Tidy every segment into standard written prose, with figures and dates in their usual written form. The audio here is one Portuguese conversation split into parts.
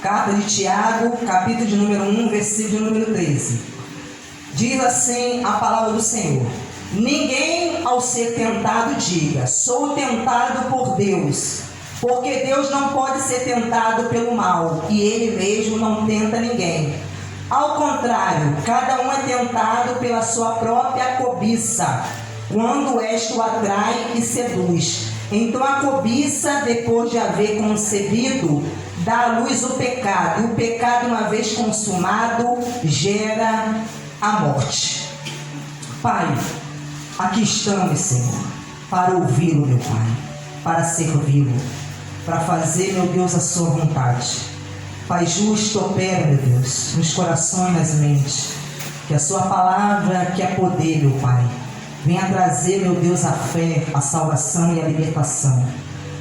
Carta de Tiago, capítulo de número 1, versículo de número 13. Diz assim a palavra do Senhor: ninguém ao ser tentado diga, sou tentado por Deus, porque Deus não pode ser tentado pelo mal, e Ele mesmo não tenta ninguém. Ao contrário, cada um é tentado pela sua própria cobiça, quando esta o atrai e seduz. Então a cobiça, depois de haver concebido, dá à luz o pecado, e o pecado, uma vez consumado, gera a morte. Pai, aqui estamos, Senhor, para ouvi-lo, meu Pai, para servi-lo, para fazer, meu Deus, a sua vontade. Pai justo, opera, meu Deus, nos corações e nas mentes, que a sua palavra, que é poder, meu Pai, venha trazer, meu Deus, a fé, a salvação e a libertação.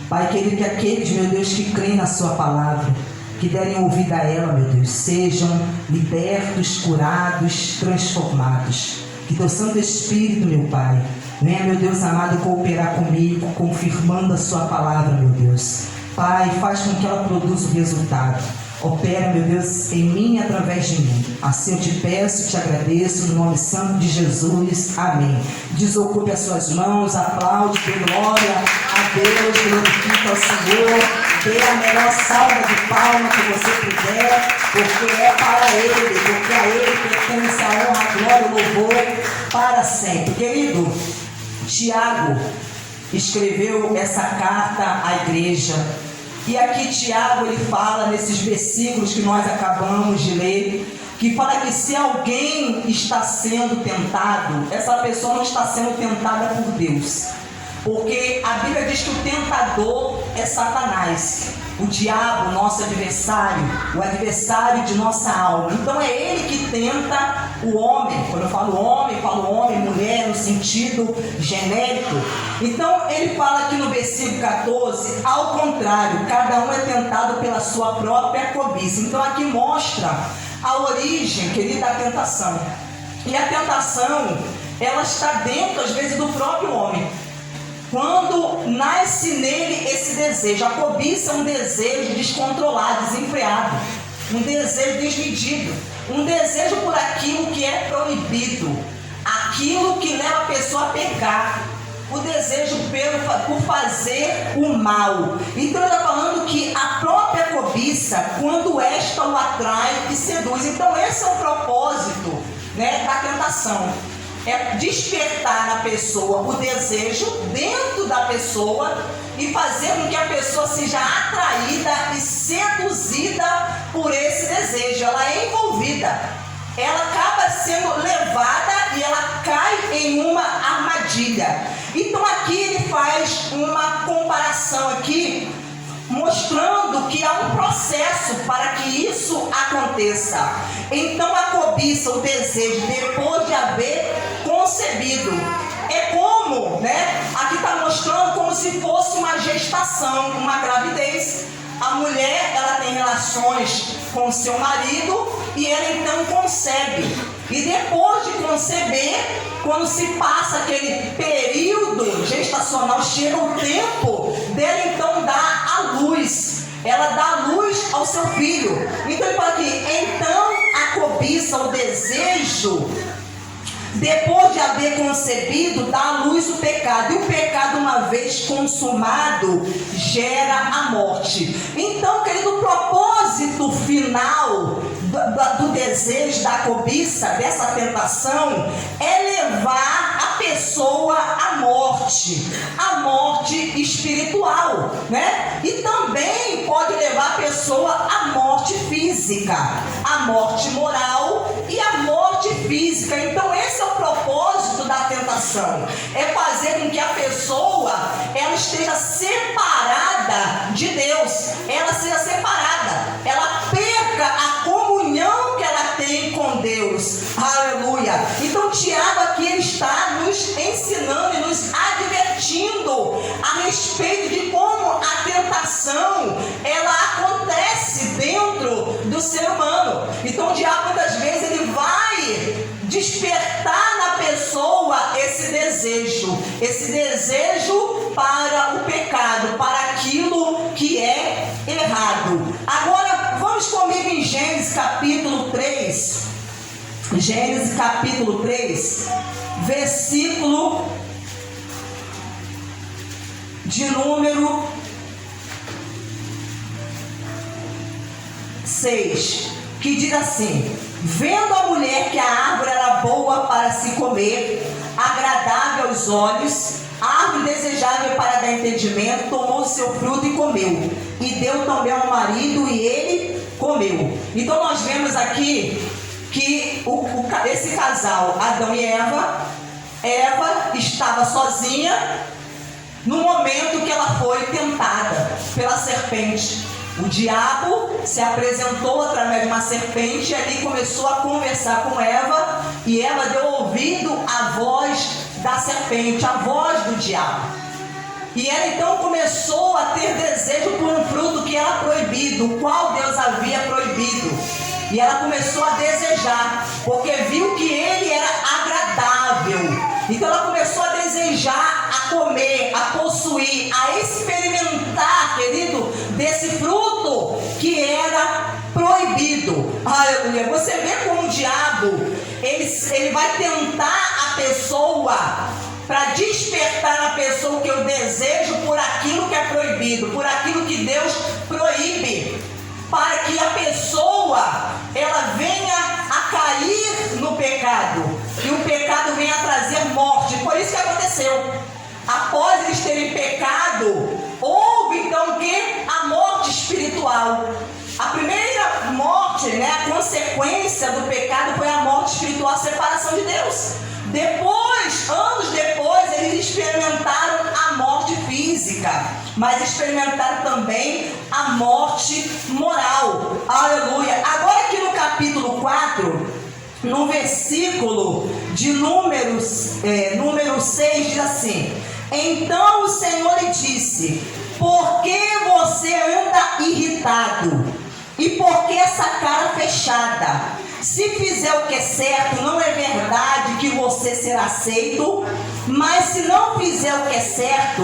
Pai querido, que aqueles, meu Deus, que creem na sua palavra, que derem ouvido a ela, meu Deus, sejam libertos, curados, transformados. Que teu Santo Espírito, meu Pai, venha, meu Deus amado, cooperar comigo, confirmando a sua palavra, meu Deus. Pai, faz com que ela produza o resultado. Opera, meu Deus, em mim e através de mim. Assim eu te peço, te agradeço, no nome santo de Jesus. Amém. Desocupe as suas mãos, aplaude, dê glória a Deus, glorifica ao Senhor. Dê a melhor salva de palma que você puder, porque é para Ele, porque a Ele pertence a honra, a glória e o louvor para sempre. Querido, Tiago escreveu essa carta à igreja. E aqui Tiago, ele fala nesses versículos que nós acabamos de ler, que fala que se alguém está sendo tentado, essa pessoa não está sendo tentada por Deus. Porque a Bíblia diz que o tentador é Satanás, o diabo, nosso adversário, o adversário de nossa alma. Então é ele que tenta o homem. Quando eu falo homem, mulher, no sentido genérico. Então ele fala aqui no versículo 14, ao contrário, cada um é tentado pela sua própria cobiça. Então aqui mostra a origem, querida, da tentação. E a tentação, ela está dentro, às vezes, do próprio homem. Quando nasce nele esse desejo, a cobiça é um desejo descontrolado, desenfreado, um desejo desmedido, um desejo por aquilo que é proibido, aquilo que leva a pessoa a pecar, o desejo por fazer o mal. Então ele está falando que a própria cobiça, quando esta o atrai e seduz. Então esse é o propósito, da tentação. É despertar na pessoa o desejo dentro da pessoa e fazer com que a pessoa seja atraída e seduzida por esse desejo. Ela é envolvida, ela acaba sendo levada e ela cai em uma armadilha. Então aqui ele faz uma comparação aqui, mostrando que há um processo para que isso aconteça. Então a cobiça, o desejo, depois de haver concebido, é como, aqui está mostrando como se fosse uma gestação, uma gravidez. A mulher, ela tem relações com seu marido e ela então concebe. E depois de conceber, quando se passa aquele período gestacional, chega o tempo dela então dar a luz. Ela dá a luz ao seu filho. Então ele fala aqui, então a cobiça, o desejo, depois de haver concebido, dá à luz o pecado. E o pecado, uma vez consumado, gera a morte. Então, querido, o propósito final do desejo, da cobiça, dessa tentação, é levar a pessoa à morte espiritual, E também pode levar a pessoa à morte física, à morte moral e à morte física. Então esse é o propósito da tentação, é fazer com que a pessoa ela esteja separada de Deus, ela seja separada, ela perca a comunhão que ela tem com Deus. Aleluia. Então Tiago aqui ele está nos ensinando e nos advertindo a respeito de como a tentação ela acontece dentro do ser humano. Então o diabo muitas vezes ele vai despertar na pessoa esse desejo para o pecado, para aquilo que é errado. Agora vamos capítulo 3, Gênesis capítulo 3, versículo de número 6, que diz assim: vendo a mulher que a árvore era boa para se comer, agradável aos olhos, árvore desejável para dar entendimento, tomou o seu fruto e comeu, e deu também ao marido, e ele comeu. Então nós vemos aqui que esse casal, Adão e Eva estava sozinha no momento que ela foi tentada pela serpente. O diabo se apresentou através de uma serpente e ali começou a conversar com Eva, e Eva deu ouvido à voz da serpente, à voz do diabo. E ela então começou a ter desejo por um fruto que era proibido, o qual Deus havia proibido. E ela começou a desejar, porque viu que ele era agradável. Então ela começou a desejar, a comer, a possuir, a experimentar, querido, desse fruto que era proibido. Aleluia. Você vê como o diabo, ele vai tentar a pessoa para despertar na pessoa que eu desejo por aquilo que é proibido, por aquilo que Deus proíbe, para que a pessoa ela venha a cair no pecado, e o pecado venha a trazer morte. Foi isso que aconteceu. Após eles terem pecado, houve então o que? A morte espiritual. A primeira morte, a consequência do pecado foi a morte espiritual, a separação de Deus. Depois, anos depois, eles experimentaram a morte física, mas experimentaram também a morte moral. Aleluia. Agora aqui no capítulo 4, no versículo de número 6, diz assim: então o Senhor lhe disse: por que você anda irritado? E por que essa cara fechada? Se fizer o que é certo, não é verdade que você será aceito? Mas se não fizer o que é certo,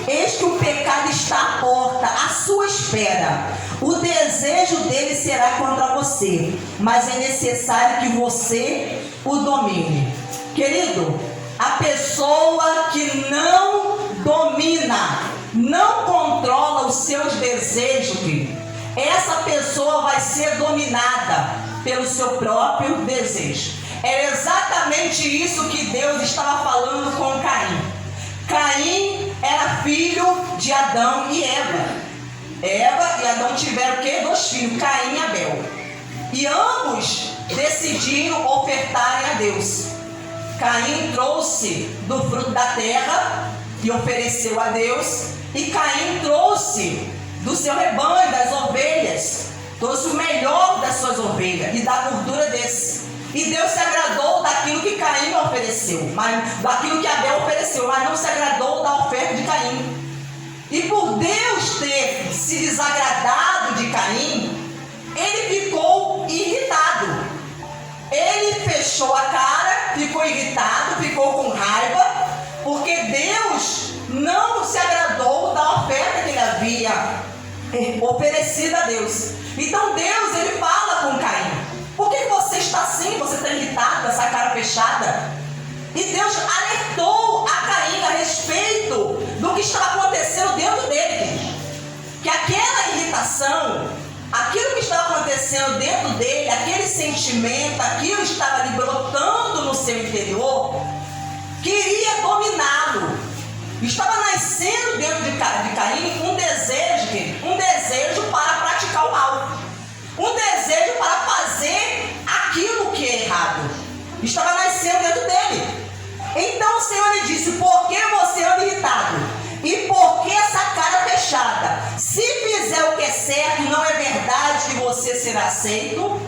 eis que o pecado está à porta, à sua espera. O desejo dele será contra você, mas é necessário que você o domine. Querido, a pessoa que não domina, não controla os seus desejos, essa pessoa vai ser dominada pelo seu próprio desejo. É exatamente isso que Deus estava falando com Caim. Caim era filho de Adão e Eva. Eva e Adão tiveram o quê? 2 filhos, Caim e Abel. E ambos decidiram ofertarem a Deus. Caim trouxe do fruto da terra e ofereceu a Deus. E Caim trouxe do seu rebanho, das ovelhas, trouxe o melhor das suas ovelhas e da gordura desse. E Deus se agradou daquilo que Caim ofereceu, daquilo que Abel ofereceu, mas não se agradou da oferta de Caim. E por Deus ter se desagradado de Caim, ele ficou irritado. Ele fechou a cara, ficou irritado, ficou com raiva, porque Deus não se agradou da oferta que ele havia oferecido a Deus. Então Deus, ele fala com Caim: por que você está assim? Você está irritado, essa cara fechada? E Deus alertou a Caim a respeito do que estava acontecendo dentro dele, que aquela irritação, aquilo que estava acontecendo dentro dele, aquele sentimento, aquilo que estava ali brotando no seu interior, queria dominá-lo. Estava nascendo dentro de Caim um desejo para praticar o mal, um desejo para fazer aquilo que é errado. Estava nascendo dentro dele. Então o Senhor lhe disse: por que você anda irritado? E por que essa cara fechada? Se fizer o que é certo, não é verdade que você será aceito?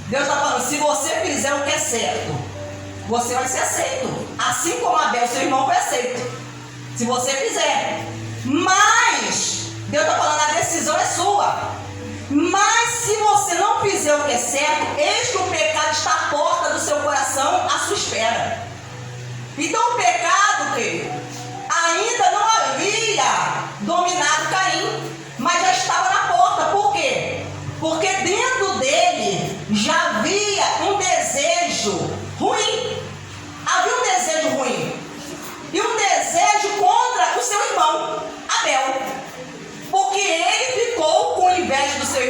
Deus está falando: se você fizer o que é certo, você vai ser aceito, assim como Abel, seu irmão, foi aceito. Se você fizer. Mas Deus está falando: a decisão é sua. Mas se você não fizer o que é certo, eis que o pecado está à porta do seu coração, à sua espera. Então o pecado, querido, ainda não havia dominado Caim, mas já estava na porta. Por quê? Porque dentro dele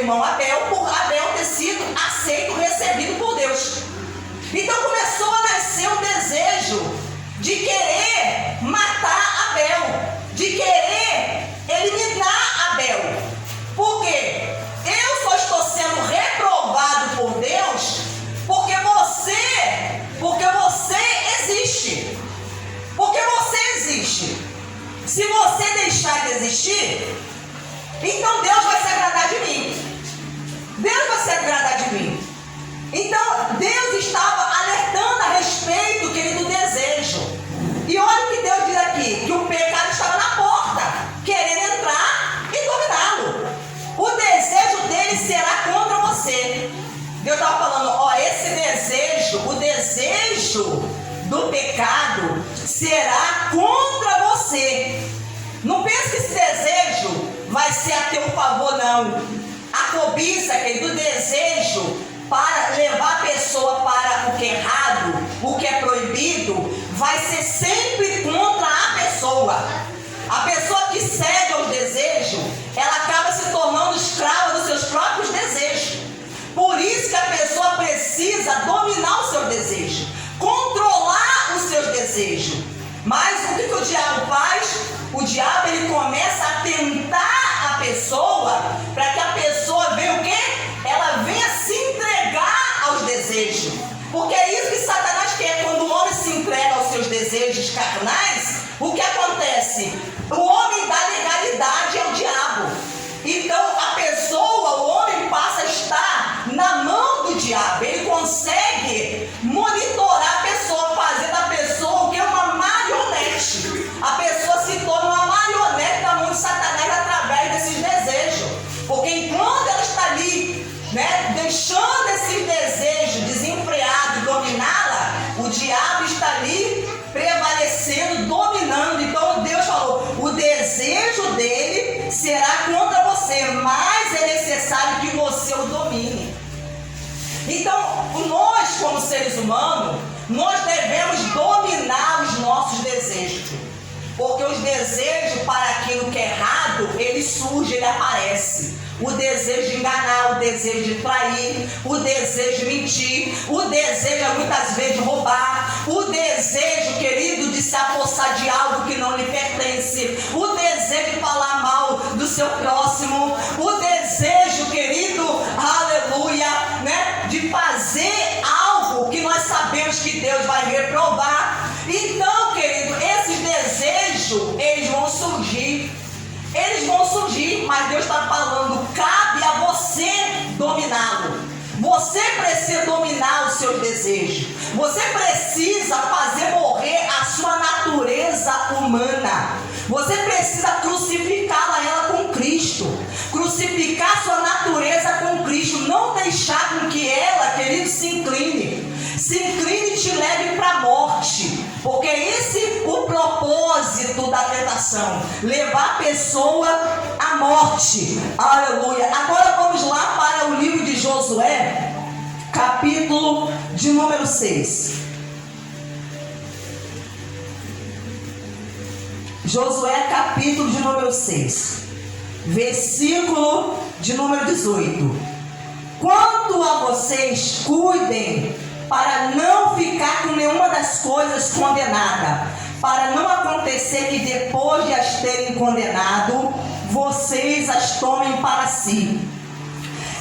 irmão Abel, por Abel ter sido aceito, recebido por Deus. Então começou a nascer um desejo de querer matar Abel, de querer eliminar Abel. Por quê? Eu só estou sendo reprovado por Deus porque você existe. Porque você existe. Se você deixar de existir, então Deus vai se agradar de mim. Deus vai se agradar de mim. Então Deus estava alertando a respeito, querido, do desejo. E olha o que Deus diz aqui, que o pecado estava na porta, querendo entrar e dominá-lo. O desejo dele será contra você. Deus estava falando, esse desejo, o desejo do pecado será contra você. Não pense que esse desejo vai ser a teu favor, não. A cobiça, querido, o desejo para levar a pessoa para o que é errado, o que é proibido, vai ser sempre contra a pessoa. A pessoa que cede aos desejos, ela acaba se tornando escrava dos seus próprios desejos. Por isso que a pessoa precisa dominar o seu desejo, controlar os seus desejos. Mas o que o diabo faz? O diabo, ele começa a tentar a pessoa para que a pessoa venha o quê? Ela venha se entregar aos desejos. Porque é isso que Satanás quer. Quando o homem se entrega aos seus desejos carnais, o que acontece? O homem dá legalidade ao diabo. Então a pessoa, o homem passa a estar na mão do diabo. Ele consegue monitorar a pessoa, fazendo a pessoa o que é uma marionete. A pessoa se torna uma marionete na mão de Satanás através desses desejos. Porque enquanto ela está ali, deixando esses desejos desenfreados e dominá-la, o diabo está ali prevalecendo, dominando. Então Deus falou, o desejo dele será contra você, mas é necessário que você o domine. Então nós, como seres humanos, nós devemos dominar os nossos desejos. Porque os desejos para aquilo que é errado, ele surge, ele aparece. O desejo de enganar, o desejo de trair, o desejo de mentir, o desejo muitas vezes de roubar, o desejo, querido, de se apossar de algo que não lhe pertence, o desejo de falar mal do seu próximo, o desejo, querido, aleluia, de fazer algo que nós sabemos que Deus vai reprovar. Então, querido, esses desejos, eles vão surgir. Eles vão surgir, mas Deus está falando, cabe a você dominá-lo. Você precisa dominar os seus desejos. Você precisa fazer morrer a sua natureza humana. Você precisa crucificá-la, ela com Cristo. Crucificar sua natureza com Cristo. Não deixar com que ela, querido, se incline e te leve para a morte. Porque esse é o propósito da tentação, levar a pessoa à morte. Aleluia. Agora vamos lá para o livro de Josué, capítulo de número 6. Josué, capítulo de número 6, versículo de número 18. Quanto a vocês, cuidem para não ficar com nenhuma das coisas condenada, para não acontecer que depois de as terem condenado, vocês as tomem para si.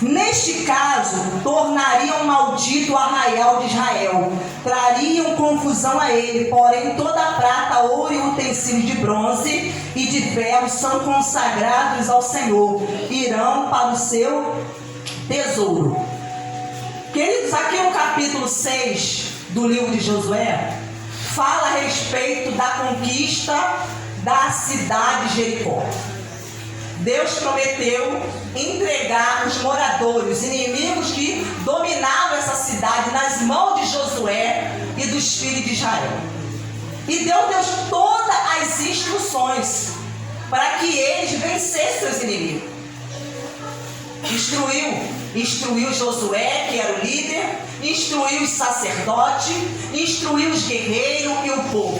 Neste caso, tornariam maldito o arraial de Israel, trariam confusão a ele, porém toda a prata, ouro e utensílios de bronze e de ferro são consagrados ao Senhor, irão para o seu tesouro. Queridos, aqui no capítulo 6 do livro de Josué, fala a respeito da conquista da cidade de Jericó. Deus prometeu entregar os moradores, os inimigos que dominavam essa cidade nas mãos de Josué e dos filhos de Israel. E Deus deu todas as instruções para que eles vencessem os inimigos. Instruiu Josué, que era o líder, instruiu os sacerdotes, instruiu os guerreiros e o povo.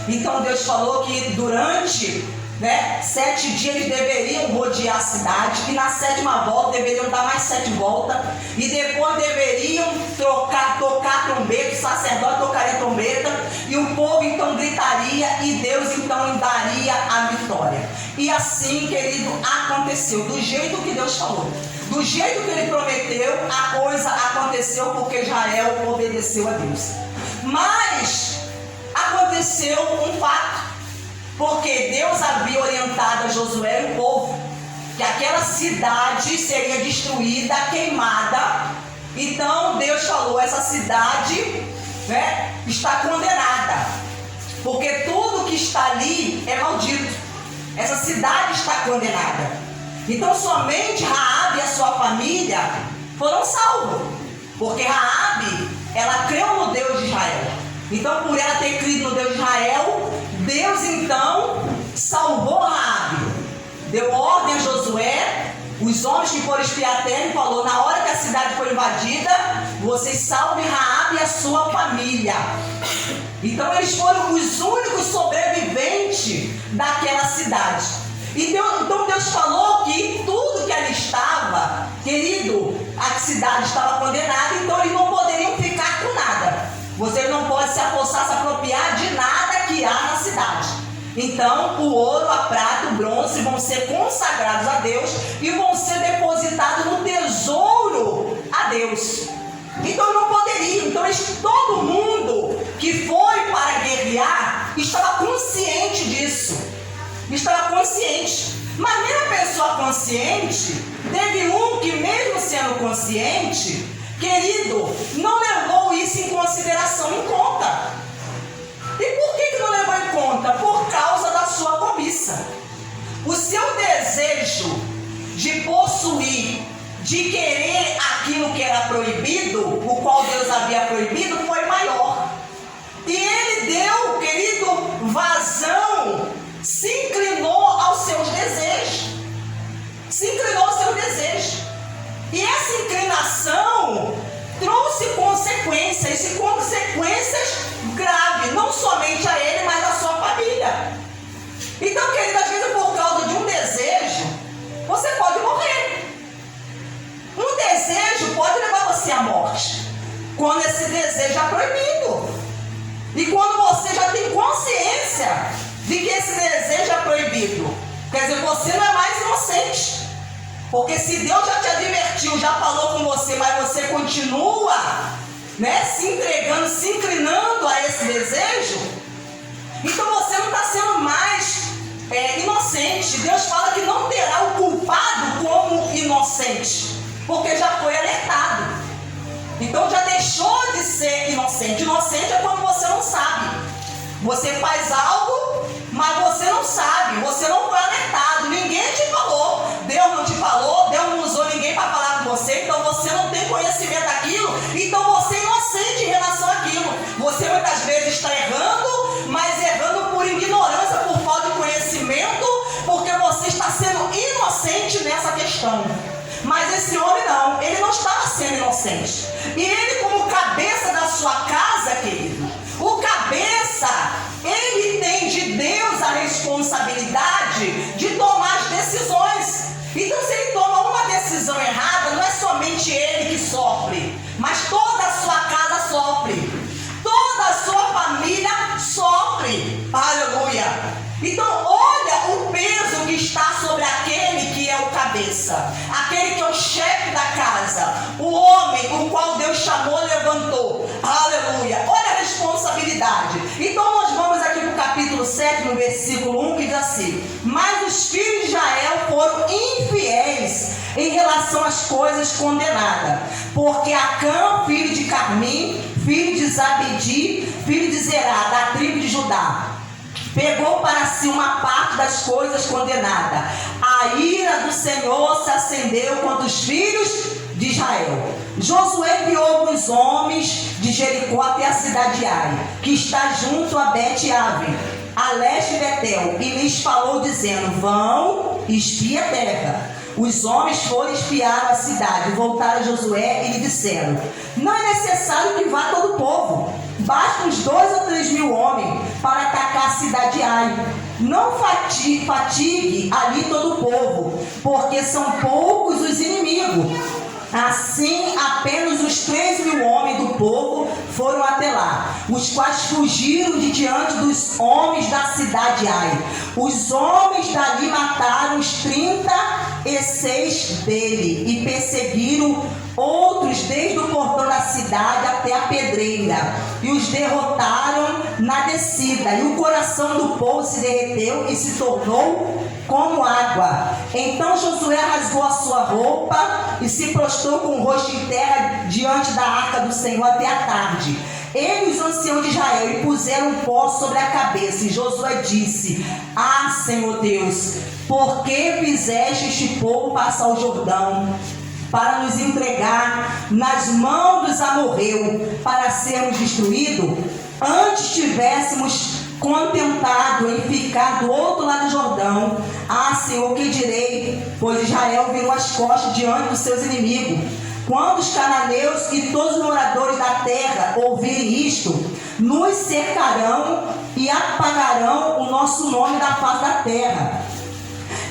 Então Deus falou que durante né? 7 dias eles deveriam rodear a cidade, e na 7ª volta deveriam dar mais 7 voltas, e depois deveriam tocar trombeta, o sacerdote tocaria trombeta, e o povo então gritaria, e Deus então daria a vitória. E assim, querido, aconteceu, do jeito que Deus falou, do jeito que ele prometeu, a coisa aconteceu, porque Israel obedeceu a Deus. Mas aconteceu um fato, porque Deus havia orientado a Josué e o povo que aquela cidade seria destruída, queimada. Então Deus falou: essa cidade, né, está condenada, porque tudo que está ali é maldito. Essa cidade está condenada. Então somente Raabe e a sua família foram salvos, porque Raabe, ela creu no Deus de Israel. Então, por ela ter crido no Deus de Israel, Deus então salvou Raabe, deu ordem a Josué, os homens que foram espiar a terra, e falou: na hora que a cidade foi invadida, vocês salvem Raabe e a sua família. Então eles foram os únicos sobreviventes daquela cidade. Então Deus falou que tudo que ali estava, querido, a cidade estava condenada, então eles não poderiam ficar com nada. Você não pode se apossar, se apropriar de nada que há na cidade. Então o ouro, a prata, o bronze vão ser consagrados a Deus e vão ser depositados no tesouro a Deus. Então não poderiam. Então todo mundo que foi para guerrear estava consciente disso. Estava consciente. Mas mesmo a pessoa consciente, teve um que mesmo sendo consciente, querido, não levou isso em consideração, em conta. E por que não levou em conta? Por causa da sua cobiça. O seu desejo de possuir, de querer aquilo que era proibido, o qual Deus havia proibido, foi maior. E ele deu, querido, vazão, se inclinou aos seus desejos. Se inclinou aos seus desejos. E essa inclinação trouxe consequências, e consequências graves, não somente a ele, mas a sua família. Então, querido, às vezes por causa de um desejo, você pode morrer. Um desejo pode levar você à morte, quando esse desejo é proibido. E quando você já tem consciência de que esse desejo é proibido, quer dizer, você não é mais inocente. Porque se Deus já te advertiu, já falou com você, mas você continua, né, se entregando, se inclinando a esse desejo, então você não está sendo mais inocente. Deus fala que não terá o culpado como inocente, porque já foi alertado. Então já deixou de ser inocente. Inocente é quando você não sabe. Você faz algo, mas você não sabe, você não foi alertado, ninguém te falou, Deus não te falou, Deus não usou ninguém para falar com você, então você não tem conhecimento daquilo, então você é inocente em relação àquilo. Você muitas vezes está errando, mas errando por ignorância, por falta de conhecimento, porque você está sendo inocente nessa questão. Mas esse homem não, ele não estava sendo inocente. E ele, como cabeça da sua casa, querido, o cabeça, ele tem de Deus a responsabilidade de tomar as decisões. Então, se ele toma uma decisão errada, não é somente ele que sofre, mas toda a sua casa sofre, toda a sua família sofre. Aleluia! Então, olha o peso que está sobre aquele que é o cabeça, aquele que é o chefe da casa, o homem o qual Deus chamou, levantou. Aleluia! Olha a responsabilidade. Então, nós vamos aqui para o capítulo 7, no versículo 1, que diz assim: mas os filhos de Israel foram infiéis em relação às coisas condenadas, porque Acã, filho de Carmim, filho de Zabedi, filho de Zerá, da tribo de Judá, pegou para si uma parte das coisas condenadas. A ira do Senhor se acendeu contra os filhos de Israel. Josué enviou alguns homens de Jericó até a cidade de Ai, que está junto a Bet-Ave, a leste de Betel, e lhes falou dizendo: vão e espia a terra. Os homens foram espiar a cidade, voltaram a Josué e lhe disseram: não é necessário que vá todo o povo, basta uns 2 ou 3 mil homens para atacar a cidade de Ai. não fatigue ali todo o povo, porque são poucos os inimigos. Assim, apenas os 3.000 homens do povo foram até lá, os quais fugiram de diante dos homens da cidade Ai. Os homens dali mataram os 36 dele e perseguiram outros desde o portão da cidade até a pedreira, e os derrotaram na descida, e o coração do povo se derreteu e se tornou como água. Então Josué rasgou a sua roupa e se prostrou com o rosto em terra diante da arca do Senhor até a tarde. Ele e os anciãos de Israel e puseram pó sobre a cabeça, e Josué disse: Ah, Senhor Deus, por que fizeste este povo passar o Jordão para nos entregar nas mãos dos amorreus, para sermos destruídos? Antes tivéssemos contentado em ficar do outro lado do Jordão. Ah, Senhor, que direi? Pois Israel virou as costas diante dos seus inimigos. Quando os cananeus e todos os moradores da terra ouvirem isto, nos cercarão e apagarão o nosso nome da face da terra.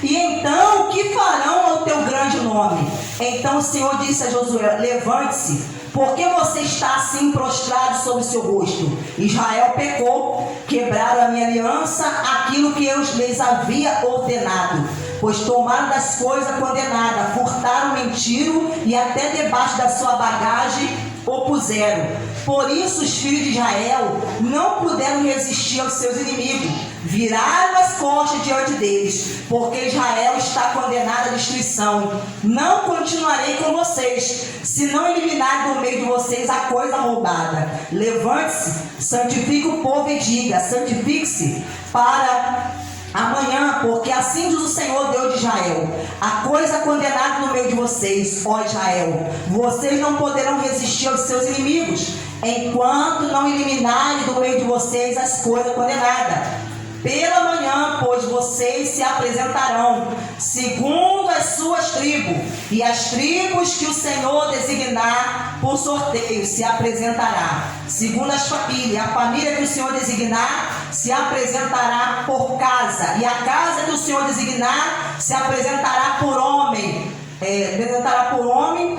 E então, o que farão ao teu grande nome? Então o Senhor disse a Josué: levante-se, porque você está assim prostrado sobre o seu rosto. Israel pecou, quebraram a minha aliança, aquilo que eu lhes havia ordenado, pois tomaram das coisas condenadas, furtaram, mentiram e até debaixo da sua bagagem o puseram. Por isso os filhos de Israel não puderam resistir aos seus inimigos, viraram as costas diante deles, porque Israel está condenado à destruição. Não continuarei com vocês, se não eliminar do meio de vocês a coisa roubada. Levante-se, santifique o povo e diga: santifique-se para amanhã, porque assim diz o Senhor Deus de Israel: a coisa condenada no meio de vocês, ó Israel, vocês não poderão resistir aos seus inimigos, enquanto não eliminarem do meio de vocês as coisas condenadas. Pela manhã, pois, vocês se apresentarão segundo as suas tribos, e as tribos que o Senhor designar por sorteio se apresentará segundo as famílias. A família que o Senhor designar se apresentará por casa, e a casa que o Senhor designar se apresentará por homem. Apresentará por homem.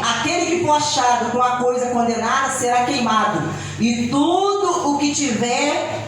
Aquele que for achado com a coisa condenada será queimado, e tudo o que tiver,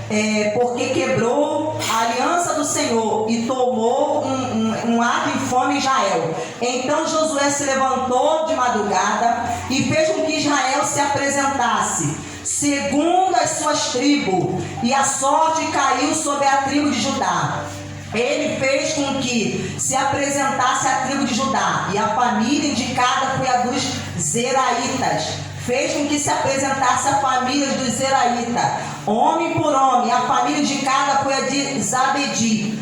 porque quebrou a aliança do Senhor e tomou um ato infame em Israel. Então Josué se levantou de madrugada e fez com que Israel se apresentasse segundo as suas tribos, e a sorte caiu sobre a tribo de Judá. Ele fez com que se apresentasse a tribo de Judá, e a família indicada foi a dos Zeraitas. Fez com que se apresentasse a família dos Zeraitas, homem por homem. A família indicada foi a de Zabedi.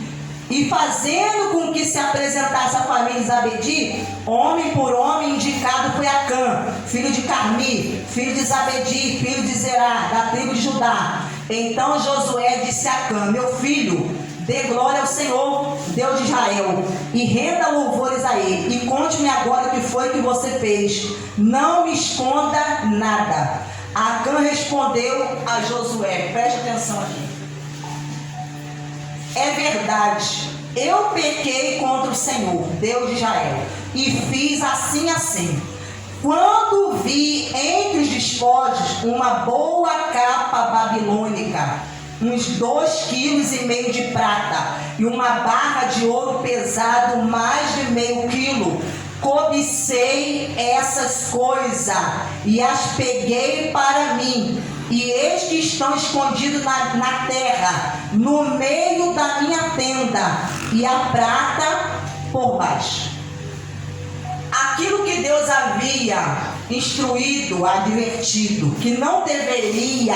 E fazendo com que se apresentasse a família de Zabedi, homem por homem, indicado foi Acã, filho de Carmi, filho de Zabedi, filho de Zerá, da tribo de Judá. Então Josué disse a Acã: meu filho, dê glória ao Senhor, Deus de Israel, e renda louvores a Ele. E conte-me agora o que foi que você fez. Não me esconda nada. Acã respondeu a Josué: preste atenção aqui. É verdade, eu pequei contra o Senhor, Deus de Israel, e fiz assim. Quando vi entre os despojos uma boa capa babilônica, uns 2,5 kg de prata, e uma barra de ouro pesado mais de meio quilo, cobicei essas coisas e as peguei para mim, e eis que estão escondidos na terra, no meio da minha tenda, e a prata por baixo. Aquilo que Deus havia instruído, advertido, que não deveria,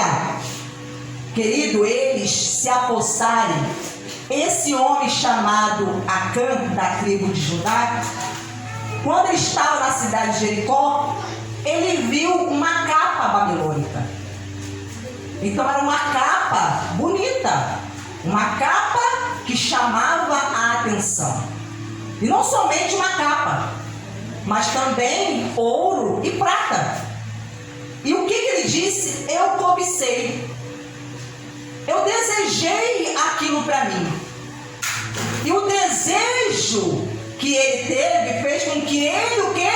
querido, eles se apossarem. Esse homem chamado Acã, da tribo de Judá, quando ele estava na cidade de Jericó, ele viu uma capa babilônica. Então era uma capa bonita, uma capa que chamava a atenção. E não somente uma capa, mas também ouro e prata. E o que ele disse? Eu cobicei. Eu desejei aquilo para mim. E o desejo que ele teve fez com que ele o quê?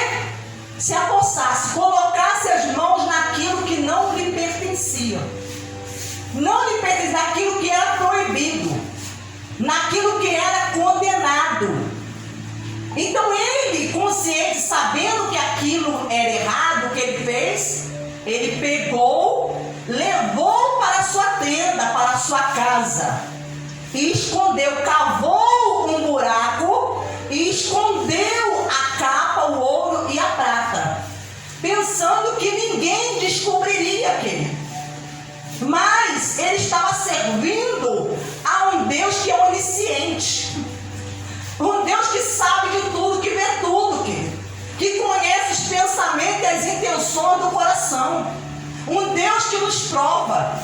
Se apossasse, colocasse as mãos naquilo que não lhe pertencia. Não lhe pertencia, naquilo que era proibido, naquilo que era condenado. Então ele, consciente, sabendo que aquilo era errado, o que ele fez? Ele pegou, levou para a sua tenda, para a sua casa, e escondeu, cavou um buraco e escondeu a capa, o ouro e a prata, pensando que ninguém descobriria aquele. Mas ele estava servindo a um Deus que é onisciente, um Deus que sabe de tudo, que vê tudo, que conhece os pensamentos e as intenções do coração, um Deus que nos prova,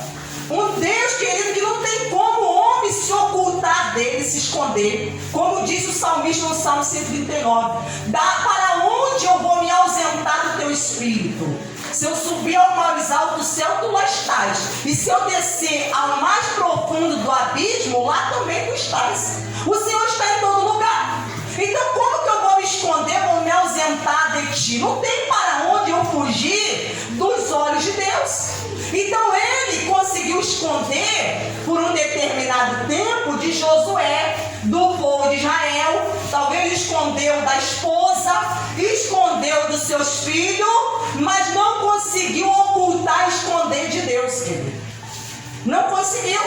um Deus, querido, que não tem como o homem se ocultar dele, se esconder, como disse o salmista no Salmo 139, para onde eu vou me ausentar do teu espírito? Se eu subir ao mais alto do céu, tu lá estás. E se eu descer ao mais profundo do abismo, lá também tu estás. O Senhor está em todo lugar. Então como que eu vou me esconder, vou me ausentar de ti? Não tem para onde eu fugir dos olhos de Deus. Então ele conseguiu esconder por um determinado tempo de Josué, do povo de Israel. Talvez escondeu da esposa, escondeu dos seus filhos, mas não conseguiu ocultar, esconder de Deus, querido. Não conseguiu.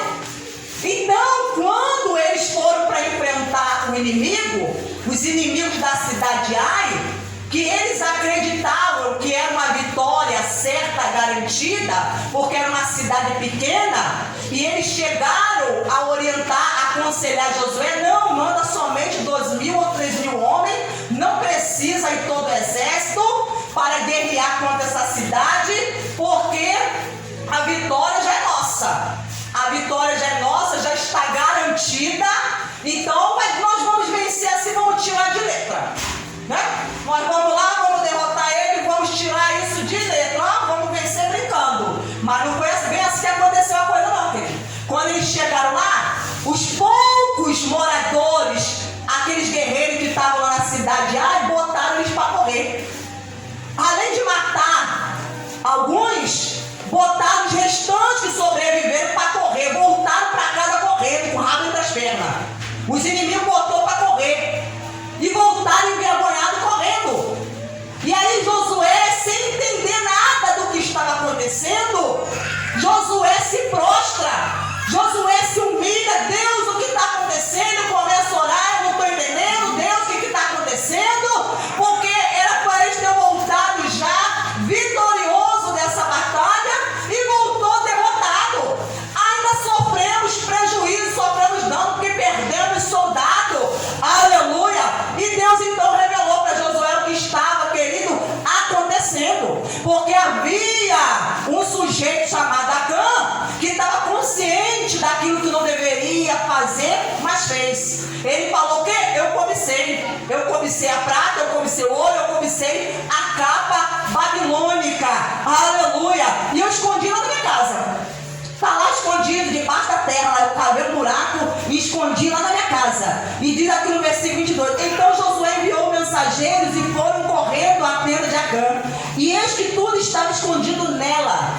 Então, quando eles foram para enfrentar o inimigo, os inimigos da cidade de Ai, que eles acreditavam que era uma vitória certa, garantida, porque era uma cidade pequena, e eles chegaram a orientar, a aconselhar Josué: não, manda somente 2.000 ou 3.000 homens, não precisa ir todo o exército para guerrear contra essa cidade, porque a vitória já é nossa. A vitória já é nossa, já está garantida. Então, mas nós vamos vencer assim, vamos tirar de letra, né? Nós vamos lá, vamos derrotar ele, vamos tirar isso de letra. Vamos vencer brincando. Mas não foi bem assim que aconteceu a coisa não, querido. Quando eles chegaram lá, os poucos moradores, aqueles guerreiros que estavam lá na cidade, botaram eles para correr. Além de matar alguns, botaram os restantes que sobreviveram para correr, voltaram para casa correndo, com o rabo entre as pernas. Os inimigos botou para correr e voltaram envergonhados correndo. E aí Josué, sem entender nada do que estava acontecendo, Josué se prostra, Josué se humilha. Deus, o que está acontecendo? Começa a orar, eu não estou entendendo. Deus, o que está acontecendo? Porque era para eles ter voltado já vitorioso dessa batalha e voltou derrotado. Ainda sofremos prejuízo, sofremos dano, porque perdemos soldado. Aleluia! E Deus então revelou para Josué o que estava, querido, acontecendo. Porque havia um sujeito chamado Acã que estava consciente daquilo que não deveria fazer, mas fez. Ele falou o quê? Eu cobicei a prata, eu cobicei o ouro, eu cobicei a capa babilônica. Aleluia! E eu escondi lá na minha casa. Está lá escondido, debaixo da terra, lá eu cavei um buraco e escondi lá na minha casa. E diz aqui no versículo 22, então Josué enviou mensageiros e foram correndo à tenda de Acã. E eis que tudo estava escondido nela,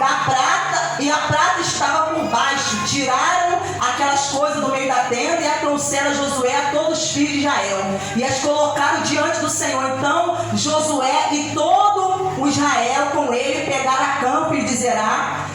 da prata, e a prata estava por baixo. Tiraram aquelas coisas do meio da tenda e a trouxeram a Josué a todos os filhos de Israel, e as colocaram diante do Senhor. Então Josué e todo o Israel com ele pegaram a campo e de Zerá,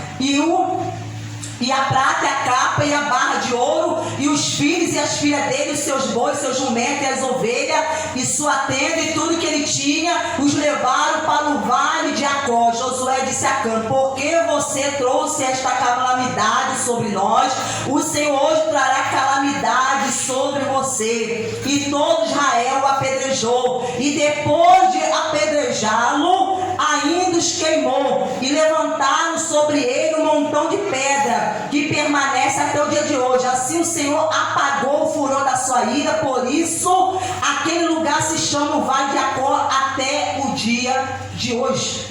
e a prata, a capa e a barra de ouro, e os filhos e as filhas dele, os seus bois, seus jumentos e as ovelhas, e sua tenda e tudo que ele tinha, os levaram para o vale de Acó. Josué disse a Acã: por que você trouxe esta calamidade sobre nós? O Senhor hoje trará calamidade sobre você. E todo Israel o apedrejou, e depois de apedrejá-lo, ainda os queimou, e levantaram sobre ele um montão de pedra, que permanece até o dia de hoje. Assim o Senhor apagou o furor da sua ira, por isso aquele lugar se chama o Vale de Acó até o dia de hoje.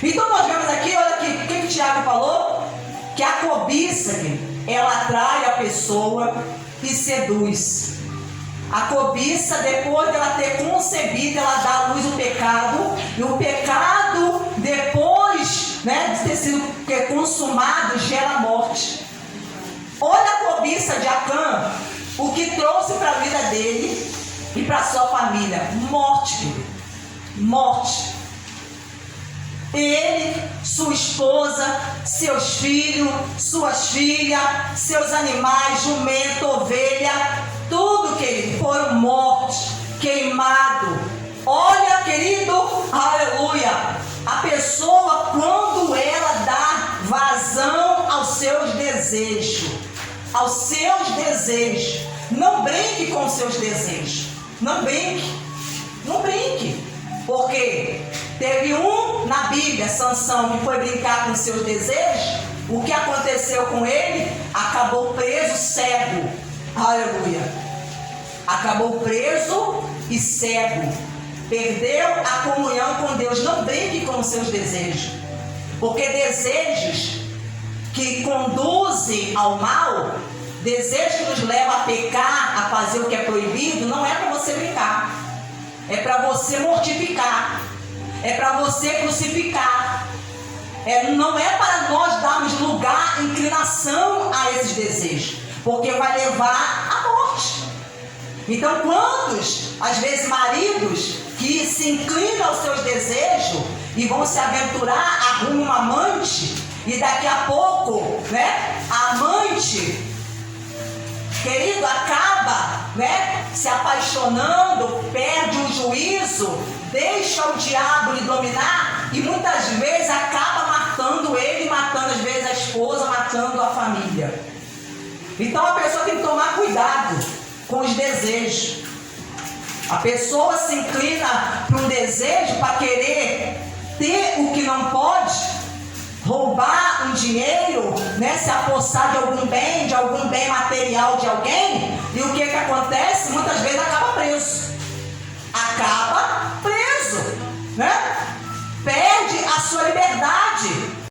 Então nós vemos aqui, olha aqui, o que Tiago falou? que a cobiça, ela atrai a pessoa e seduz. A cobiça, depois dela ter concebido, ela dá à luz o pecado, e o pecado, depois, de ter sido consumado, gera morte. Olha a cobiça de Acã, o que trouxe para a vida dele e para a sua família: morte, querido. Morte. Ele, sua esposa, seus filhos, suas filhas, seus animais, jumento, ovelha, tudo, querido, foram mortos, queimados. Olha, querido, aleluia, a pessoa, quando ela dá vazão aos seus desejos, não brinque com os seus desejos, não brinque, porque teve na Bíblia, Sansão, que foi brincar com os seus desejos. O que aconteceu com ele? Acabou preso, cego. Aleluia. Acabou preso e cego. Perdeu a comunhão com Deus. Não brinque com os seus desejos, porque desejos que conduzem ao mal, desejos que nos levam a pecar, a fazer o que é proibido, não é para você brincar. É para você mortificar. É para você crucificar. Não é para nós darmos lugar, inclinação a esses desejos, porque vai levar à morte. Então, quantos, às vezes, maridos que se inclinam aos seus desejos e vão se aventurar, arrumam uma amante, e daqui a pouco, a amante, querido, acaba, se apaixonando, perde o juízo, deixa o diabo lhe dominar e muitas vezes acaba matando ele, matando às vezes a esposa, matando a família. Então a pessoa tem que tomar cuidado com os desejos. A pessoa se inclina para um desejo para querer ter o que não pode, roubar um dinheiro, se apossar de algum bem material de alguém, e o que